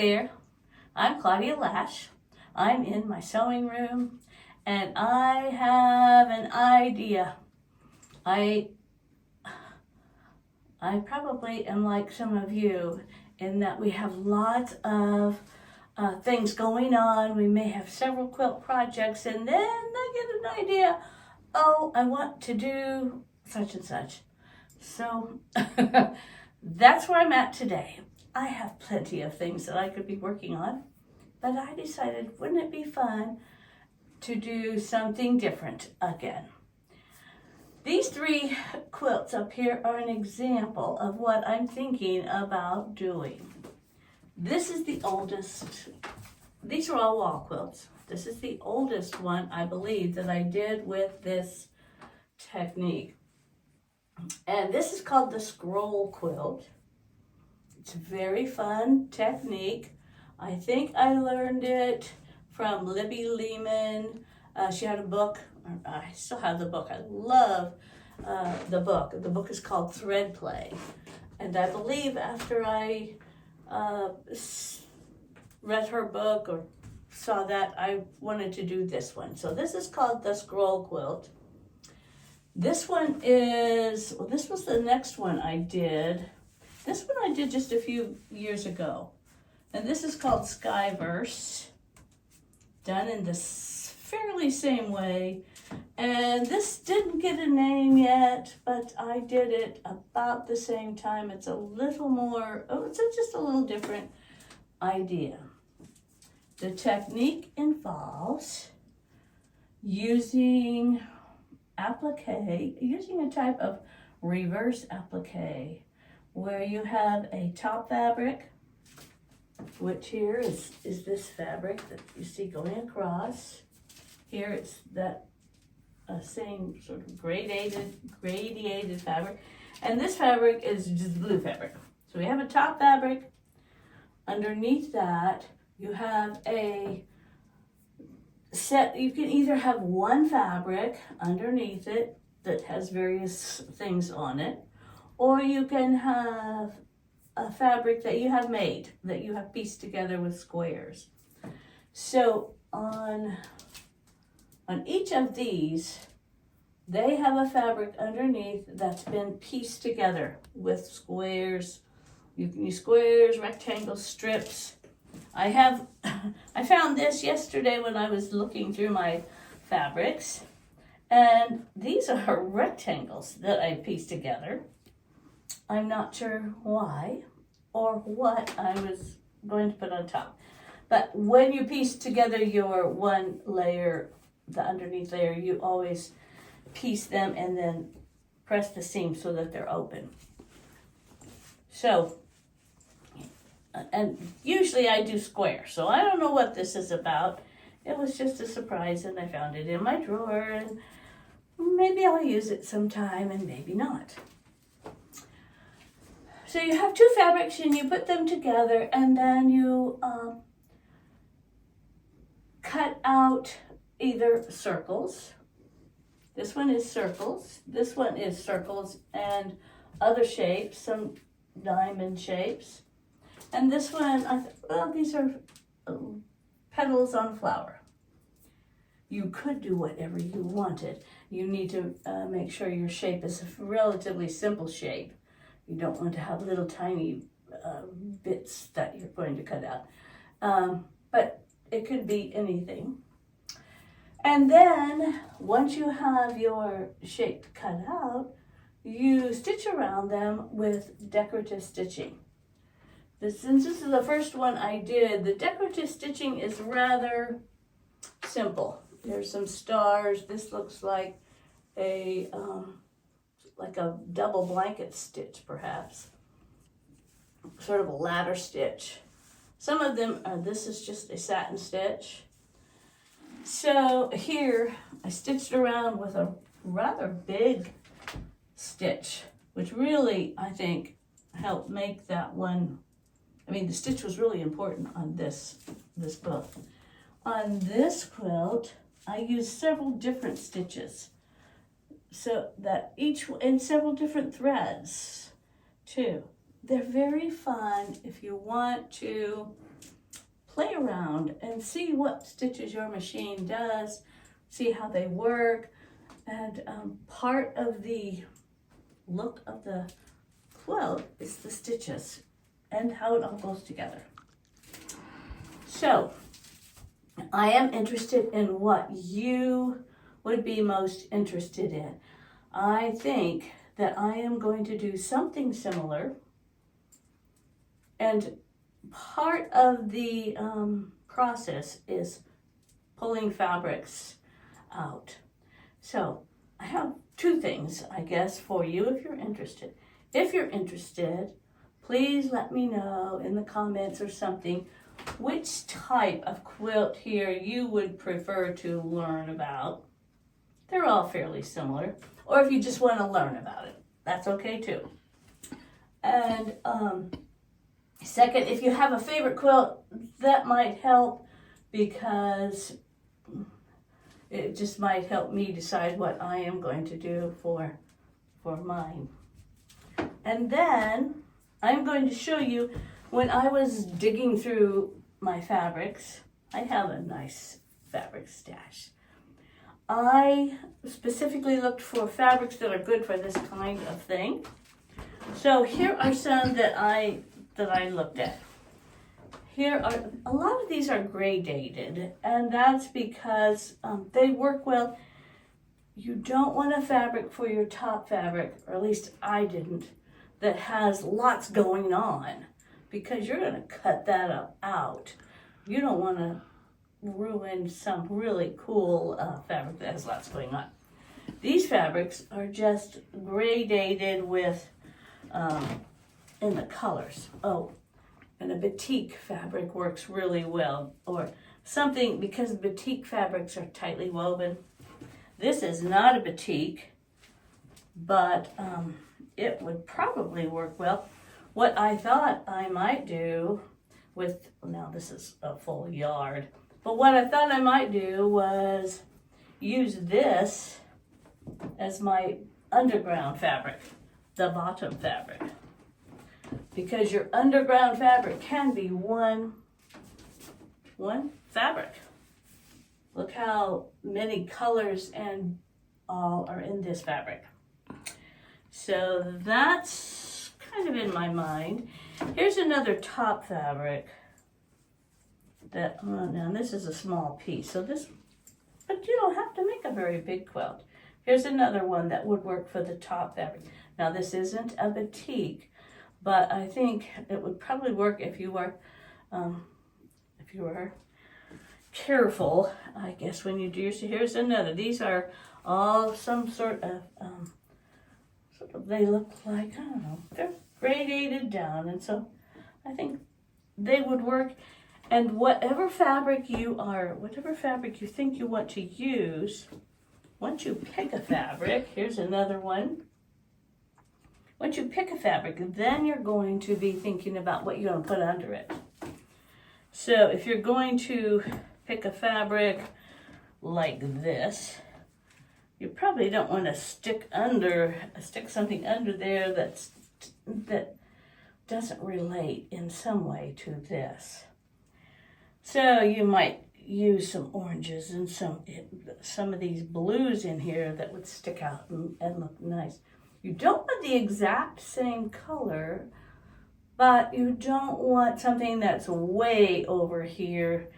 There, I'm Claudia Lash. I'm in my sewing room and I have an idea. I probably am like some of you in that we have lots of things going on. We may have several quilt projects and then I get an idea. Oh, I want to do such and such. So that's where I'm at today. I have plenty of things that I could be working on, but I decided, wouldn't it be fun to do something different again? These 3 quilts up here are an example of what I'm thinking about doing. This is the oldest. These are all wall quilts. This is the oldest one, I believe, that I did with this technique. And this is called the scroll quilt. It's a very fun technique. I think I learned it from Libby Lehman. She had a book. I still have the book. I love the book. The book is called Thread Play. And I believe after I read her book or saw that, I wanted to do this one. So this is called the scroll quilt. This one is, well, this was the next one I did. This one I did just a few years ago. And this is called Skyverse, done in this fairly same way. And this didn't get a name yet, but I did it about the same time. It's a little more, it's just a little different idea. The technique involves using appliqué, using a type of reverse appliqué, where you have a top fabric, which here is this fabric that you see going across. Here it's that same sort of gradiated fabric. And this fabric is just blue fabric. So we have a top fabric. Underneath that, you have a set. You can either have one fabric underneath it that has various things on it, or you can have a fabric that you have made, that you have pieced together with squares. So on each of these, they have a fabric underneath that's been pieced together with squares. You can use squares, rectangles, strips. I found this yesterday when I was looking through my fabrics, and these are rectangles that I pieced together. I'm not sure why or what I was going to put on top. But when you piece together your one layer, the underneath layer, you always piece them and then press the seam so that they're open. So, and usually I do square, so I don't know what this is about. It was just a surprise and I found it in my drawer, and maybe I'll use it sometime and maybe not. So you have 2 fabrics and you put them together, and then you cut out either circles. This one is circles. This one is circles and other shapes, some diamond shapes. And this one, well, these are petals on a flower. You could do whatever you wanted. You need to make sure your shape is a relatively simple shape. You don't want to have little tiny bits that you're going to cut out. But it could be anything. And then once you have your shape cut out, you stitch around them with decorative stitching. Since this is the first one I did, the decorative stitching is rather simple. There's some stars. This looks like a double blanket stitch, perhaps. Sort of a ladder stitch. Some of them, this is just a satin stitch. So here, I stitched around with a rather big stitch, which really, I think, helped make that one. I mean, the stitch was really important on this book. On this quilt, I used several different stitches, so that each in several different threads too. They're very fun if you want to play around and see what stitches your machine does, see how they work. And part of the look of the quilt is the stitches and how it all goes together. So I am interested in what you would be most interested in. I think that I am going to do something similar, and part of the process is pulling fabrics out. So I have two things, I guess, for you if you're interested. If you're interested, please let me know in the comments or something which type of quilt here you would prefer to learn about. They're all fairly similar. Or if you just want to learn about it, that's okay too. And second, if you have a favorite quilt, that might help, because it just might help me decide what I am going to do for mine. And then I'm going to show you, when I was digging through my fabrics, I have a nice fabric stash. I specifically looked for fabrics that are good for this kind of thing. So here are some that I looked at. Here are, a lot of these are gray dated, and that's because they work well. You don't want a fabric for your top fabric, or at least I didn't, that has lots going on, because you're going to cut that out. You don't want to ruin some really cool fabric that has lots going on. These fabrics are just gray dated with in the colors. Oh, and a batik fabric works really well, or something, because batik fabrics are tightly woven. This is not a batik, but it would probably work well. What I thought I might do with, now this is a full yard, but what I thought I might do was use this as my underground fabric, the bottom fabric. Because your underground fabric can be one fabric. Look how many colors and all are in this fabric. So that's kind of in my mind. Here's another top fabric that, now this is a small piece, so this, but you don't have to make a very big quilt. Here's another one that would work for the top fabric. Now this isn't a batik, but I think it would probably work if you were careful, I guess, when you do your, so here's another. These are all some sort of they look like, I don't know, they're gradated down, and so I think they would work. And whatever fabric you think you want to use, once you pick a fabric, here's another one. Once you pick a fabric, then you're going to be thinking about what you're going to put under it. So if you're going to pick a fabric like this, you probably don't want to stick something under there that doesn't relate in some way to this. So you might use some oranges and some of these blues in here that would stick out and look nice. You don't want the exact same color, but you don't want something that's way over here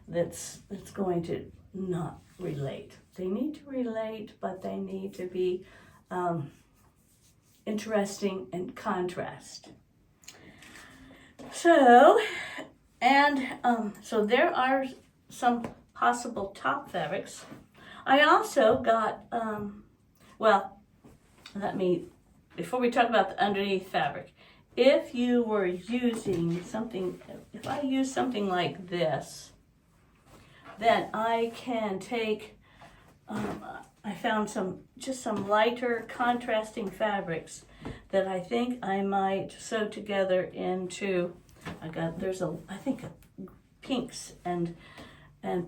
that's going to not relate. They need to relate, but they need to be interesting and contrast. So, so there are some possible top fabrics. I also got, before we talk about the underneath fabric, if you were using something, if I use something like this, then I can take, I found some lighter contrasting fabrics that I think I might sew together into, I think pinks and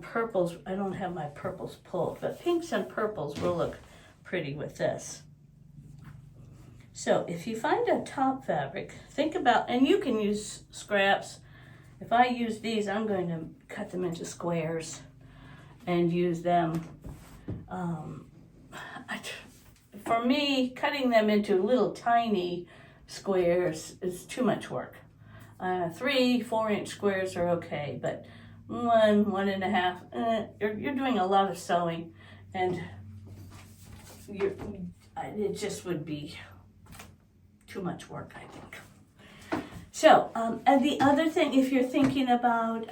purples. I don't have my purples pulled, but pinks and purples will look pretty with this. So if you find a top fabric, think about, and you can use scraps, if I use these, I'm going to cut them into squares and use them. For me, cutting them into little tiny squares is too much work. 3, 4-inch squares are okay, but 1.5, you're doing a lot of sewing, and it just would be too much work, I think. So, and the other thing, if you're thinking about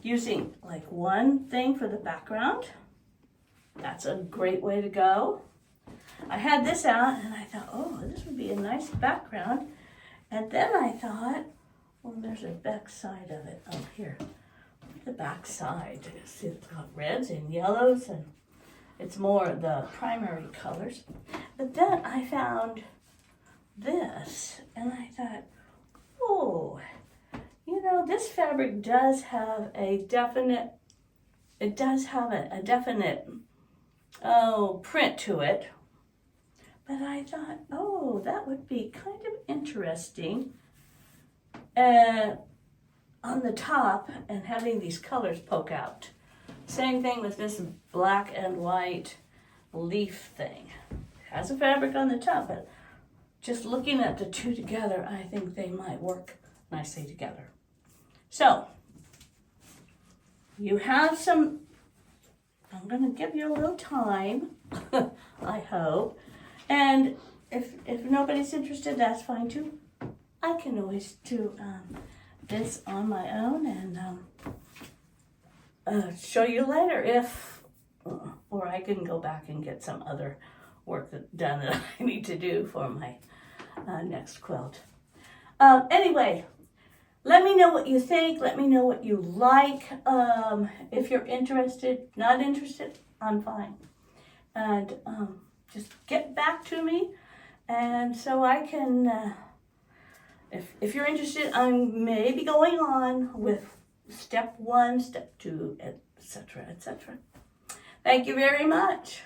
using like one thing for the background, that's a great way to go. I had this out and I thought, oh, this would be a nice background. And then I thought, well, there's a back side of it. Oh, here. Look at the back side. See, it's got reds and yellows, and it's more the primary colors. But then I found this, and I thought, oh, you know, this fabric does have a definite, print to it. But I thought, oh, that would be kind of interesting on the top and having these colors poke out. Same thing with this black and white leaf thing. It has a fabric on the top, but just looking at the two together, I think they might work nicely together. So, you have some, I'm going to give you a little time, I hope. And if nobody's interested, that's fine too. I can always do this on my own and show you later or I can go back and get some other work done that I need to do for my next quilt. Anyway, let me know what you think. Let me know what you like. If you're interested, not interested, I'm fine. And just get back to me, and so I can, if you're interested, I'm maybe going on with step 1, step 2, etc., etc. Thank you very much.